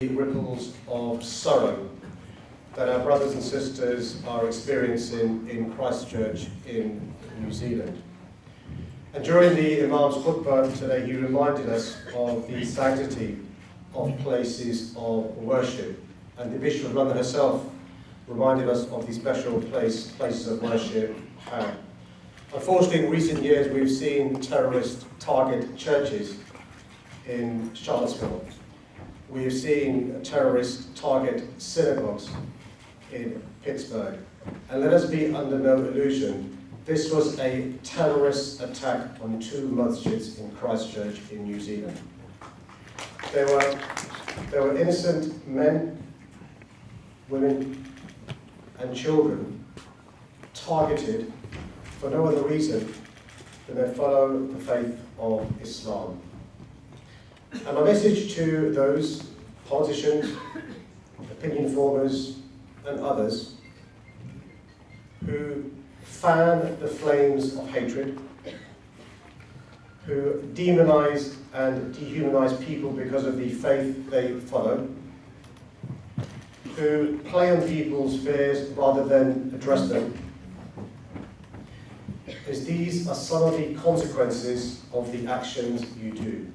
The ripples of sorrow that our brothers and sisters are experiencing in Christchurch in New Zealand. And during the Imam's khutbah today, he reminded us of the sanctity of places of worship. And the Bishop of London herself reminded us of the special places of worship had. Unfortunately, in recent years, we've seen terrorists target churches in Charlottesville. We have seen terrorists target synagogues in Pittsburgh. And let us be under no illusion, this was a terrorist attack on two masjids in Christchurch in New Zealand. There were innocent men, women, and children targeted for no other reason than they follow the faith of Islam. And my message to those politicians, opinion formers, and others who fan the flames of hatred, who demonize and dehumanize people because of the faith they follow, who play on people's fears rather than address them, is these are some of the consequences of the actions you do.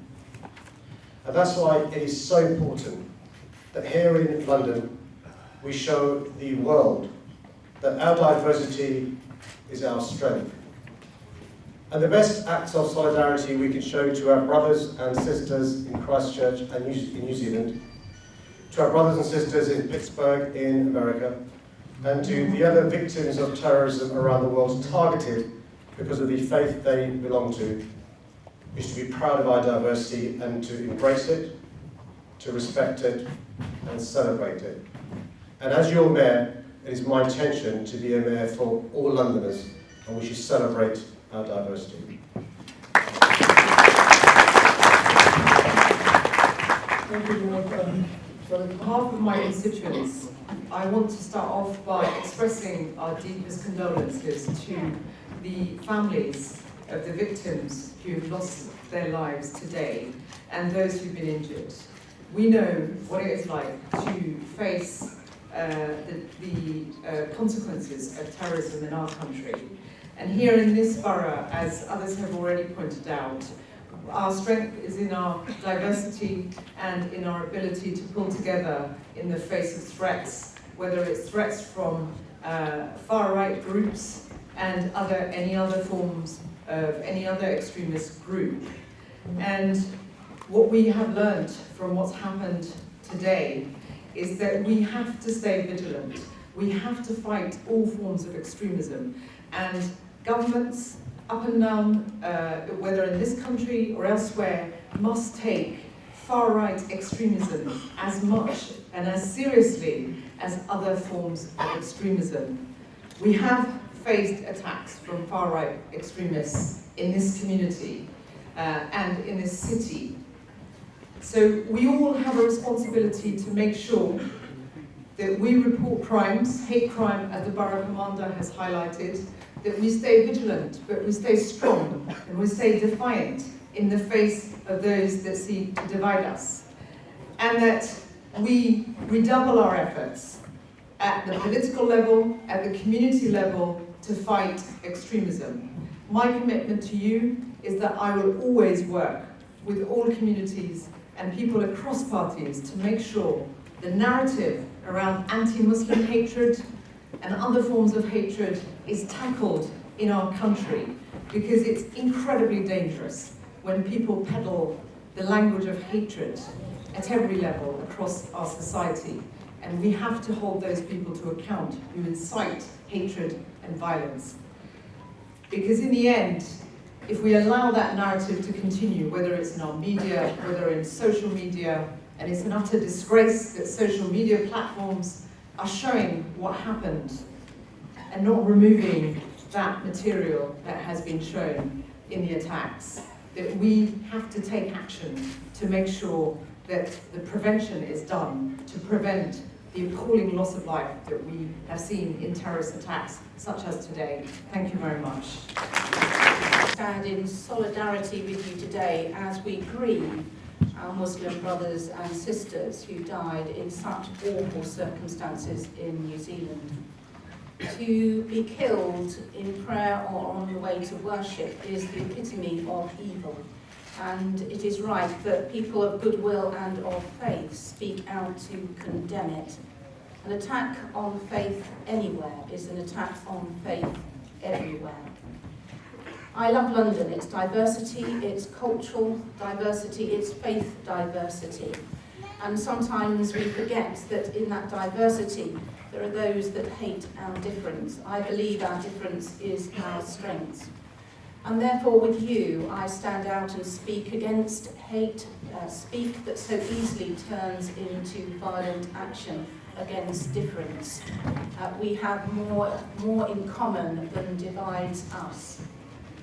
And that's why it is so important that here in London we show the world that our diversity is our strength. And the best acts of solidarity we can show to our brothers and sisters in Christchurch and in New Zealand, to our brothers and sisters in Pittsburgh in America, and to the other victims of terrorism around the world targeted because of the faith they belong to, is to be proud of our diversity and to embrace it, to respect it, and celebrate it. And as your mayor, it is my intention to be a mayor for all Londoners, and we should celebrate our diversity. Thank you, Lord. So on behalf of my constituents, I want to start off by expressing our deepest condolences to the families of the victims who've lost their lives today and those who've been injured. We know what it is like to face the consequences of terrorism in our country. And here in this borough, as others have already pointed out, our strength is in our diversity and in our ability to pull together in the face of threats, whether it's threats from far-right groups and any other forms of any other extremist group. And what we have learned from what's happened today is that we have to stay vigilant. We have to fight all forms of extremism. And governments up and down, whether in this country or elsewhere, must take far-right extremism as much and as seriously as other forms of extremism. We have faced attacks from far-right extremists in this community and in this city. So we all have a responsibility to make sure that we report crimes, hate crime, as the Borough Commander has highlighted, that we stay vigilant, but we stay strong, and we stay defiant in the face of those that seek to divide us. And that we redouble our efforts at the political level, at the community level, to fight extremism. My commitment to you is that I will always work with all communities and people across parties to make sure the narrative around anti-Muslim hatred and other forms of hatred is tackled in our country, because it's incredibly dangerous when people peddle the language of hatred at every level across our society. And we have to hold those people to account who incite hatred and violence. Because in the end, if we allow that narrative to continue, whether it's in our media, whether in social media, and it's an utter disgrace that social media platforms are showing what happened and not removing that material that has been shown in the attacks, that we have to take action to make sure that the prevention is done to prevent the appalling loss of life that we have seen in terrorist attacks such as today. Thank you very much. Stand in solidarity with you today as we grieve our Muslim brothers and sisters who died in such awful circumstances in New Zealand. To be killed in prayer or on the way to worship is the epitome of evil. And it is right that people of goodwill and of faith speak out to condemn it. An attack on faith anywhere is an attack on faith everywhere. I love London, its diversity, its cultural diversity, its faith diversity. And sometimes we forget that in that diversity there are those that hate our difference. I believe our difference is our strength. And therefore with you, I stand out and speak against hate, speak that so easily turns into violent action against difference. We have more in common than divides us.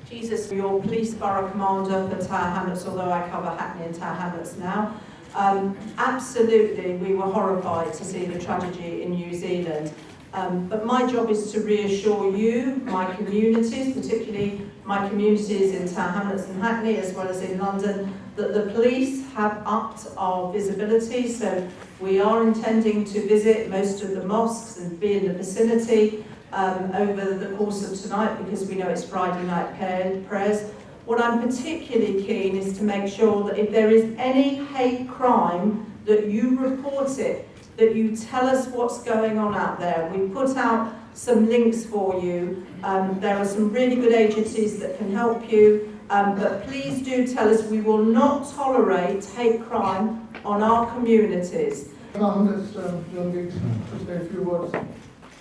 Jesus, your police borough commander for Tower Hamlets, although I cover Hackney and Tower Hamlets now. Absolutely, we were horrified to see the tragedy in New Zealand. But my job is to reassure you, my communities, particularly my communities in Tower Hamlets and Hackney, as well as in London, that the police have upped our visibility. So we are intending to visit most of the mosques and be in the vicinity over the course of tonight, because we know it's Friday night prayers. What I'm particularly keen is to make sure that if there is any hate crime, that you report it, that you tell us what's going on out there. We put out some links for you. There are some really good agencies that can help you, but please do tell us. We will not tolerate hate crime on our communities.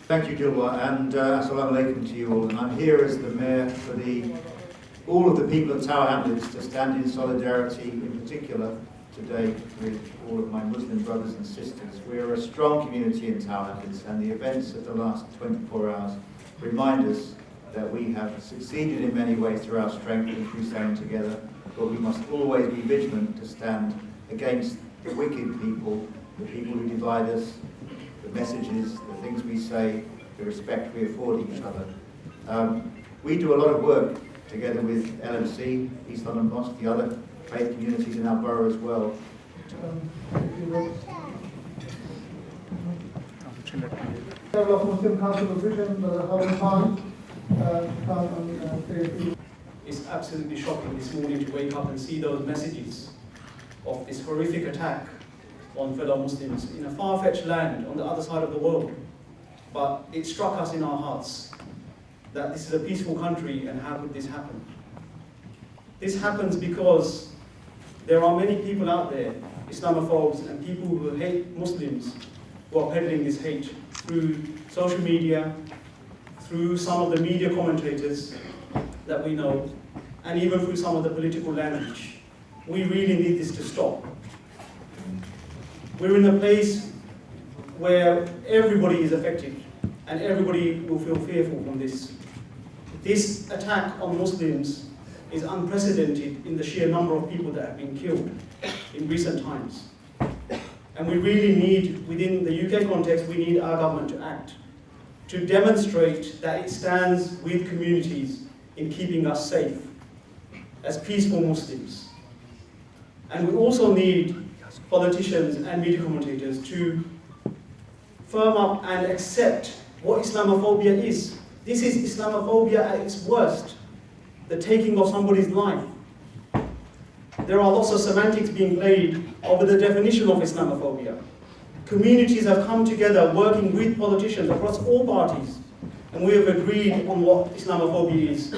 Thank you, Gilwa, and assalamu alaikum to you all. And I'm here as the Mayor for all of the people of Tower Hamlets to stand in solidarity, in particular today, with all of my Muslim brothers and sisters. We are a strong community in Tower Hamlets, and the events of the last 24 hours remind us that we have succeeded in many ways through our strength and through standing together, but we must always be vigilant to stand against the wicked people, the people who divide us, the messages, the things we say, the respect we afford each other. We do a lot of work together with LMC, East London Mosque, the other faith communities in our borough as well. Muslim Council of Vision, Howard Khan, It's absolutely shocking this morning to wake up and see those messages of this horrific attack on fellow Muslims in a far-fetched land on the other side of the world. But it struck us in our hearts that this is a peaceful country, and how could this happen? This happens because there are many people out there, Islamophobes and people who hate Muslims, who are peddling this hate through social media, through some of the media commentators that we know, and even through some of the political language. We really need this to stop. We're in a place where everybody is affected, and everybody will feel fearful from this. This attack on Muslims is unprecedented in the sheer number of people that have been killed in recent times. And we really need, within the UK context, we need our government to act, to demonstrate that it stands with communities in keeping us safe as peaceful Muslims. And we also need politicians and media commentators to firm up and accept what Islamophobia is. This is Islamophobia at its worst, the taking of somebody's life. There are lots of semantics being played over the definition of Islamophobia. Communities have come together working with politicians across all parties, and we have agreed on what Islamophobia is.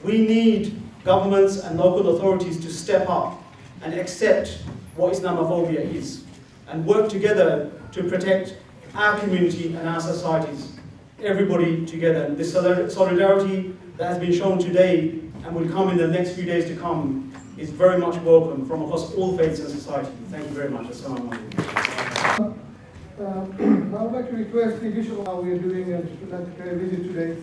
We need governments and local authorities to step up and accept what Islamophobia is, and work together to protect our community and our societies, everybody together. And this solidarity that has been shown today and will come in the next few days to come is very much welcome from across all faiths and society. Thank you very much. Assalamu alaikum. I would like to request the Bishop how we are doing and would like to pay a visit today.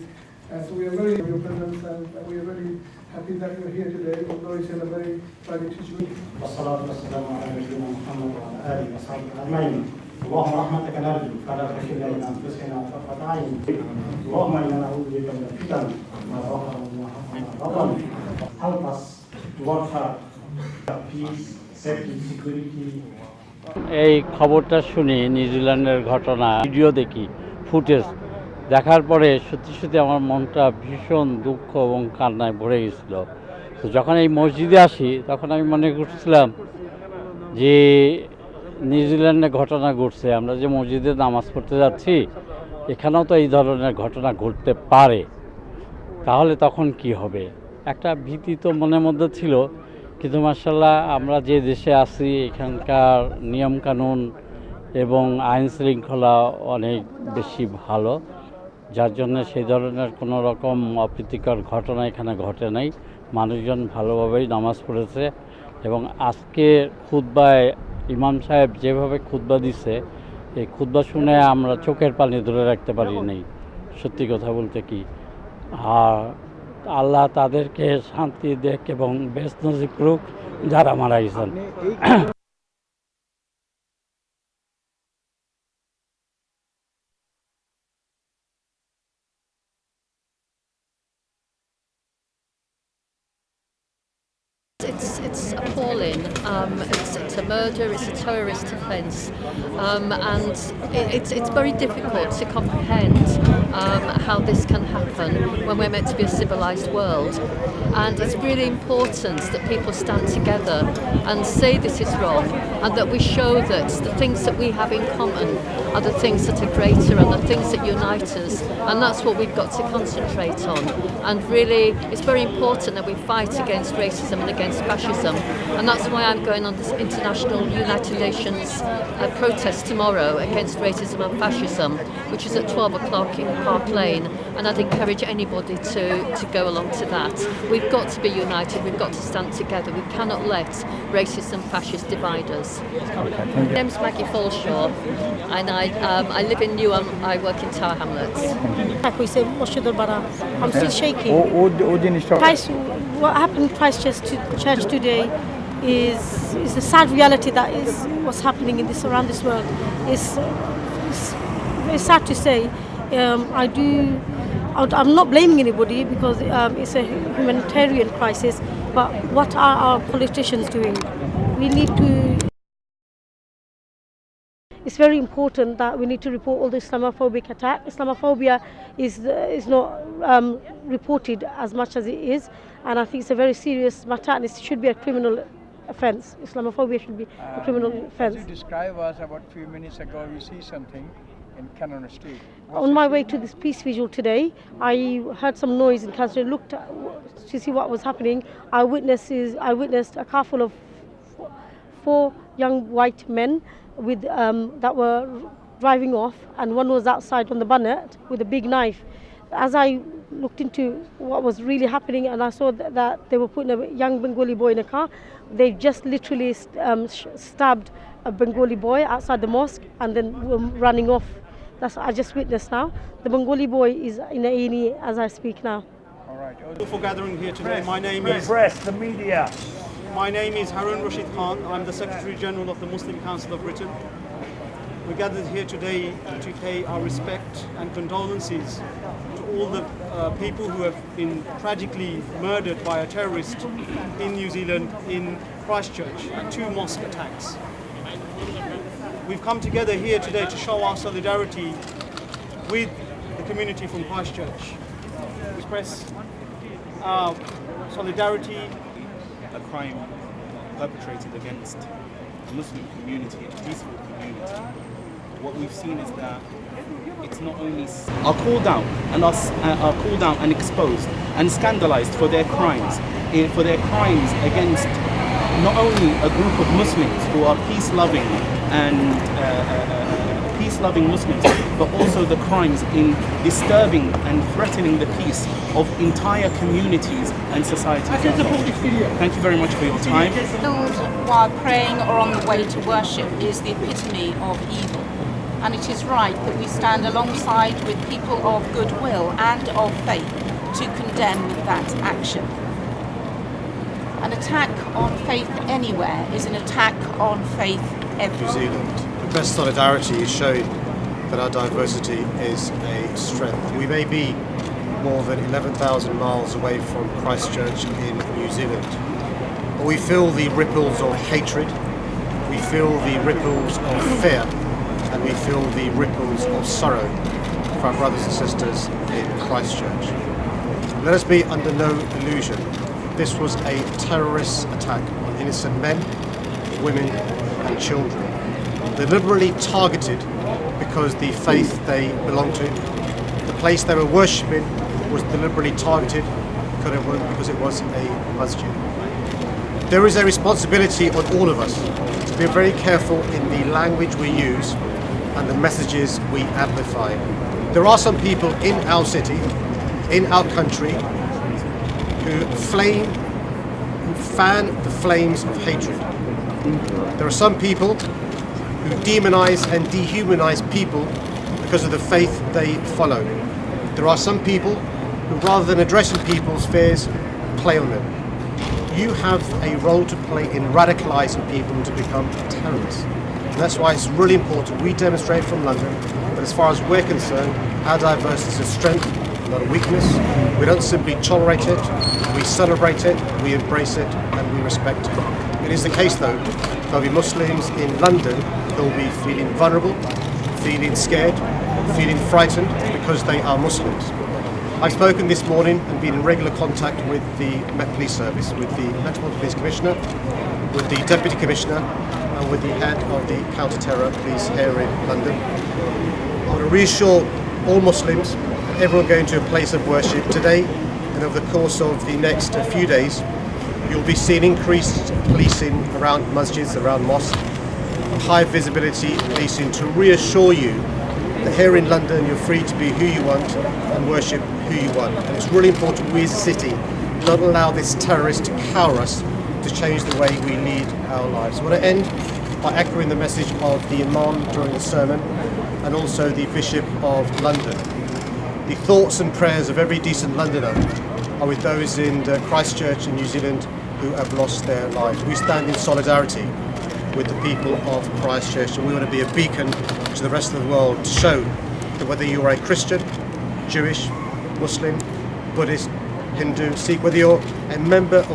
So we are very happy your presence, and we are very happy that you are here today, although it's in a very tragic situation. اللهم رحمتك نرجو فلا تكلنا الى انفسنا طرفة عين اللهم انا نعوذ بك من الفتن ما ظهر وما بطن. Help us to work hard, peace, safety, security. এই খবরটা শুনি নিউজিল্যান্ডের ঘটনা video দেখি footage দেখার পরে সত্যি সত্যি আমার মনটা ভীষণ দুঃখ এবং কান্নায় ভরে গেছিল। তো যখন এই মসজিদে আসি তখন আমি মনে করছিলাম যে নিউজিল্যান্ডে ঘটনা ঘটছে, আমরা যে মসজিদে নামাজ পড়তে যাচ্ছি এখানেও তো এই ধরনের ঘটনা ঘটতে পারে, তাহলে তখন কি হবে, একটা ভীতি তো মনের মধ্যে ছিল। কিন্তু মাশাআল্লাহ আমরা যে দেশে আছি এখানকার নিয়মকানুন এবং আইন শৃঙ্খলা অনেক বেশি ভালো, যার জন্য সেই ধরনের কোনো রকম অপ্রীতিকর ঘটনা এখানে ঘটে নাই। মানুষজন ভালোভাবেই নামাজ পড়েছে এবং আজকে খুতবায় ইমাম সাহেব যেভাবে খুতবা দিছে এই খুতবা শুনে আমরা চোখের পানি ধরে রাখতে পারি নাই, সত্যি কথা বলতে কি। আর আল্লাহ তাদেরকে শান্তি দেখ এবং বেস্ট নসিব করুক যারা মারা গেছেন। It's appalling. It's a murder. It's a terrorist offence, and it's very difficult to comprehend how this can happen when we're meant to be a civilised world. And it's really important that people stand together and say this is wrong, and that we show that the things that we have in common are the things that are greater and the things that unite us, and that's what we've got to concentrate on. And really, it's very important that we fight against racism and against fascism, and that's why I'm going on this international United Nations protest tomorrow against racism and fascism, which is at 12 o'clock in Park Lane, and I'd encourage anybody to go along to that. We've got to be united, we've got to stand together, we cannot let racists and fascists divide us. My name's Maggie Falshaw, and I live in Newham, I work in Tower Hamlets. I'm still shaking. What happened in Christchurch today is the sad reality that is what's happening in around this world. It's very sad to say. I'm not blaming anybody because it's a humanitarian crisis. But what are our politicians doing? We need to. It's very important that we need to report all the Islamophobic attack. Islamophobia is not reported as much as it is, and I think it's a very serious matter, and it should be a criminal offence. Islamophobia should be a criminal offence. As you described us about a few minutes ago, you see something in Cannon Street. On my way to this peace vigil today, I heard some noise in Cannon Street, looked to see what was happening. I witnessed a car full of 4 young white men with that were driving off, and one was outside on the bonnet with a big knife. As I looked into what was really happening, and I saw that they were putting a young Bengali boy in a car, they just literally stabbed a Bengali boy outside the mosque and then were running off. That's what I just witnessed now. The Bengali boy is in A&E as I speak now. All right. Thank you for gathering here today. My name the media. My name is Harun Rashid Khan. I'm the Secretary General of the Muslim Council of Britain. We gathered here today to pay our respect and condolences to all the people who have been tragically murdered by a terrorist in New Zealand in Christchurch, 2 mosque attacks. We've come together here today to show our solidarity with the community from Christchurch. We express our solidarity. A crime perpetrated against a Muslim community, a peaceful community. What we've seen is that it's not only are called out and exposed and scandalized for their crimes against not only a group of Muslims who are peace-loving Muslims, but also the crimes in disturbing and threatening the peace of entire communities and societies. Thank you very much for your time. Killed while praying or on the way to worship is the epitome of evil. And it is right that we stand alongside with people of goodwill and of faith to condemn that action. An attack on faith anywhere is an attack on faith everywhere. New Zealand. The best solidarity is showing that our diversity is a strength. We may be more than 11,000 miles away from Christchurch in New Zealand. We feel the ripples of hatred, we feel the ripples of fear, and we feel the ripples of sorrow for our brothers and sisters in Christchurch. Let us be under no illusion. This was a terrorist attack on innocent men, women and children, deliberately targeted because the faith they belonged to, the place they were worshipping, was deliberately targeted because it was a masjid. There is a responsibility on all of us to be very careful in the language we use and the messages we amplify. There are some people in our city, in our country, who fan the flames of hatred. There are some people who demonize and dehumanize people because of the faith they follow. There are some people who, rather than addressing people's fears, play on them. You have a role to play in radicalizing people to become terrorists. And that's why it's really important we demonstrate from London that as far as we're concerned, our diversity is a strength, not a weakness. We don't simply tolerate it, we celebrate it, we embrace it, and we respect it. It is the case though, there'll be Muslims in London who'll be feeling vulnerable, feeling scared, feeling frightened because they are Muslims. I've spoken this morning and been in regular contact with the Met Police Service, with the Metropolitan Police Commissioner, with the Deputy Commissioner, and with the head of the Counter-Terror Police here in London. I want to reassure all Muslims, everyone going to a place of worship today and over the course of the next few days, you'll be seeing increased policing around masjids, around mosques, high visibility policing to reassure you that here in London you're free to be who you want and worship who you want. And it's really important we as a city not allow this terrorist to cower us to change the way we lead our lives. I want to end by echoing the message of the Imam during the sermon and also the Bishop of London. The thoughts and prayers of every decent Londoner are with those in Christchurch in New Zealand who have lost their lives. We stand in solidarity with the people of Christchurch, and we want to be a beacon to the rest of the world to show that whether you are a Christian, Jewish, Muslim, Buddhist, Hindu, Sikh, whether you're a member of